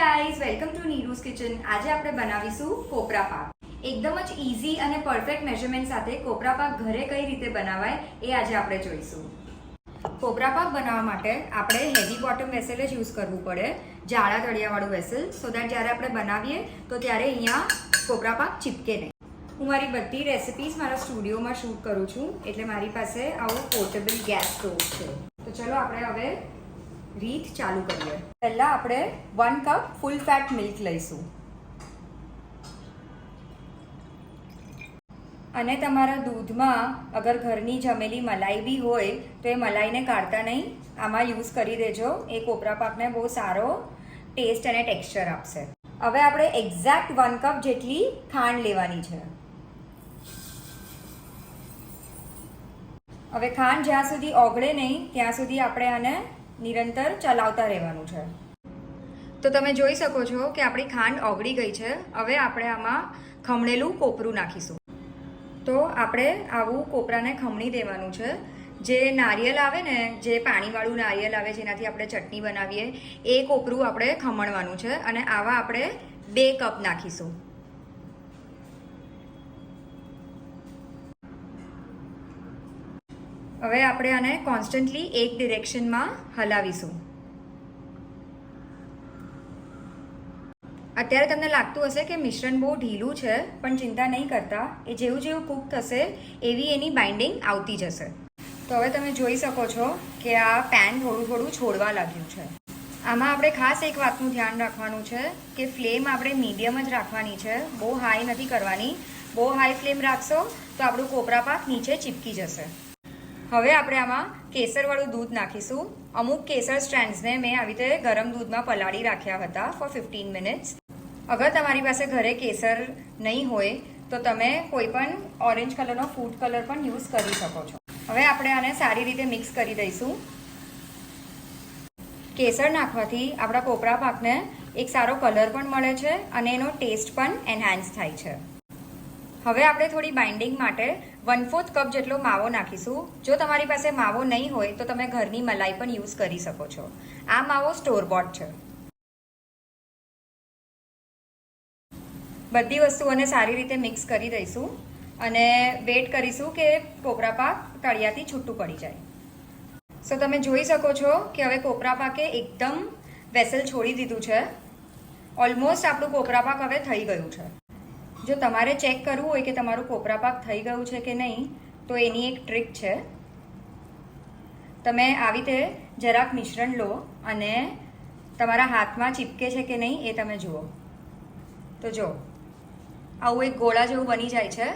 Guys, welcome to Neeru's kitchen. આજે આપણે બનાવીશું કોપરા પાક. એકદમ જ ઈઝી અને પરફેક્ટ મેઝરમેન્ટ સાથે કોપરા પાક ઘરે કઈ રીતે બનાવાય એ આજે આપણે જોઈશું. કોપરા પાક બનાવવા માટે આપણે હેવી બોટમ વેસલ જ યુઝ કરવું પડે, જાડા તળિયાવાળું વેસલ, સો દેટ જ્યારે આપણે બનાવીએ તો ત્યારે અહીંયા કોપરા પાક ચીપકે નહીં. હું મારી બધી રેસિપીઝ મારા સ્ટુડિયોમાં શૂટ કરું છું, એટલે મારી પાસે આવું પોર્ટેબલ ગેસ સ્ટોવ છે. તો ચલો આપણે હવે રીત ચાલુ કરીએ. પહેલાં આપણે 1 કપ ફૂલ ફેટ મિલ્ક લઈશું અને તમારા દૂધમાં અગર ઘરની જમેલી મલાઈ બી હોય તો એ મલાઈને કાઢતા નહીં, આમાં યુઝ કરી દેજો. એ કોપરા પાકને બહુ સારો ટેસ્ટ અને ટેક્સચર આપશે. હવે આપણે એક્ઝેક્ટ 1 કપ જેટલી ખાંડ લેવાની છે. હવે ખાંડ જ્યાં સુધી ઓગળે નહીં ત્યાં સુધી આપણે આને નિરંતર ચલાવતા રહેવાનું છે. તો તમે જોઈ શકો છો કે આપણી ખાંડ ઓગળી ગઈ છે. હવે આપણે આમાં ખમણેલું કોપરું નાખીશું. તો આપણે આવું કોપરાને ખમણી દેવાનું છે. જે નારિયેલ આવે ને, જે પાણીવાળું નારિયેલ આવે જેનાથી આપણે ચટણી બનાવીએ, એ કોપરું આપણે ખમણવાનું છે અને આવા આપણે 2 કપ નાખીશું. હવે આપણે આને કોન્સ્ટન્ટલી એક ડિરેક્શનમાં હલાવીશું. અત્યારે તમને લાગતું હશે કે મિશ્રણ બહુ ઢીલું છે, પણ ચિંતા નહીં કરતા, એ જેવું જેવું કૂક થશે એવી એની બાઇન્ડિંગ આવતી જશે. તો હવે તમે જોઈ શકો છો કે આ પેન થોડું થોડું છોડવા લાગ્યું છે. આમાં આપણે ખાસ એક વાતનું ધ્યાન રાખવાનું છે કે ફ્લેમ આપણે મીડિયમ જ રાખવાની છે, બહુ હાઈ નથી કરવાની. બહુ હાઈ ફ્લેમ રાખશો તો આપણું કોપરા પાક નીચે ચીપકી જશે. હવે આપણે આમાં કેસરવાળું દૂધ નાખીશું. અમુક કેસર સ્ટ્રેન્ડ્સને મેં આવી રીતે ગરમ દૂધમાં પલાળી રાખ્યા હતા ફોર 15 મિનિટ્સ. અગર તમારી પાસે ઘરે કેસર નહીં હોય તો તમે કોઈ પણ ઓરેન્જ કલરનો ફૂડ કલર પણ યુઝ કરી શકો છો. હવે આપણે આને સારી રીતે મિક્સ કરી દઈશું. કેસર નાખવાથી આપણા કોપરા પાકને એક સારો કલર પણ મળે છે અને એનો ટેસ્ટ પણ એન્હાન્સ થાય છે. હવે આપણે થોડી બાઇન્ડિંગ માટે 1/4 કપ જેટલો માવો નાખીશું. જો તમારી પાસે માવો નહીં હોય તો તમે ઘરની મલાઈ પણ યુઝ કરી શકો છો. આ માવો સ્ટોર બોટ છે. બધી વસ્તુઓને સારી રીતે મિક્સ કરી દઈશું અને વેઇટ કરીશું કે કોપરા પાક તળિયાથી છૂટું પડી જાય. સો તમે જોઈ શકો છો કે હવે કોપરા પાકે એકદમ વેસલ છોડી દીધું છે. ઓલમોસ્ટ આપણું કોપરા પાક હવે થઈ ગયું છે. જો તમારે ચેક કરવું હોય કે તમારું કોપરા પાક થઈ ગયું છે કે નહીં, તો એની એક ટ્રીક છે. તમે આવી રીતે જરાક મિશ્રણ લો અને તમારા હાથમાં ચીપકે છે કે નહીં એ તમે જુઓ. તો જો આવું એક ગોળા જેવું બની જાય છે,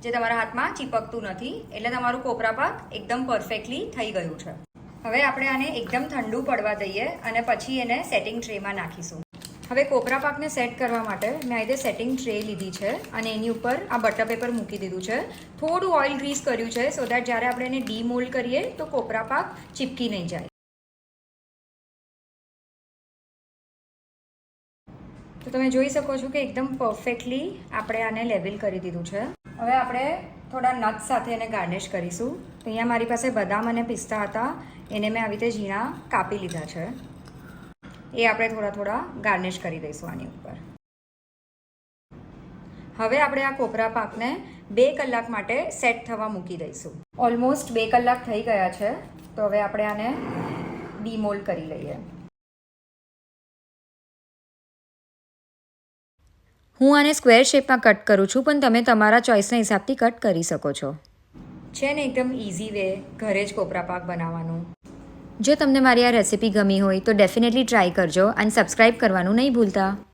જે તમારા હાથમાં ચીપકતું નથી, એટલે તમારું કોપરા પાક એકદમ પરફેક્ટલી થઈ ગયું છે. હવે આપણે આને એકદમ ઠંડુ પડવા દઈએ અને પછી એને સેટિંગ ટ્રેમાં નાખીશું. હવે કોપરા પાકને સેટ કરવા માટે મેં આ રીતે સેટિંગ ટ્રે લીધી છે અને એની ઉપર આ બટર પેપર મૂકી દીધું છે. થોડું ઓઇલ ગ્રીસ કર્યું છે સો દેટ જ્યારે આપણે એને ડીમોલ્ડ કરીએ તો કોપરા પાક ચીપકી નહીં જાય. તો તમે જોઈ શકો છો કે એકદમ પરફેક્ટલી આપણે આને લેવલ કરી દીધું છે. હવે આપણે થોડા નટ્સ સાથે એને ગાર્નિશ કરીશું. તો અહીંયા મારી પાસે બદામ અને પિસ્તા હતા, એને મેં આવી રીતે ઝીણા કાપી લીધા છે. એ આપણે થોડા થોડા ગાર્નિશ કરી દઈશું આની ઉપર. હવે આપણે આ કોપરા પાકને 2 કલાક માટે સેટ થવા મૂકી દઈશું. ઓલમોસ્ટ 2 કલાક થઈ ગયા છે. તો હવે આપણે આને ડીમોલ્ડ કરી લઈએ. હું આને સ્ક્વેર શેપમાં કટ કરું છું, પણ તમે તમારા ચોઇસના હિસાબથી કટ કરી શકો છો. છે ને એકદમ ઇઝી વે ઘરે જ કોપરા પાક બનાવવાનું. જો તમને મારી આ રેસિપી ગમી હોય તો ડેફિનેટલી ટ્રાય કરજો અને સબસ્ક્રાઈબ કરવાનું નહીં ભૂલતા.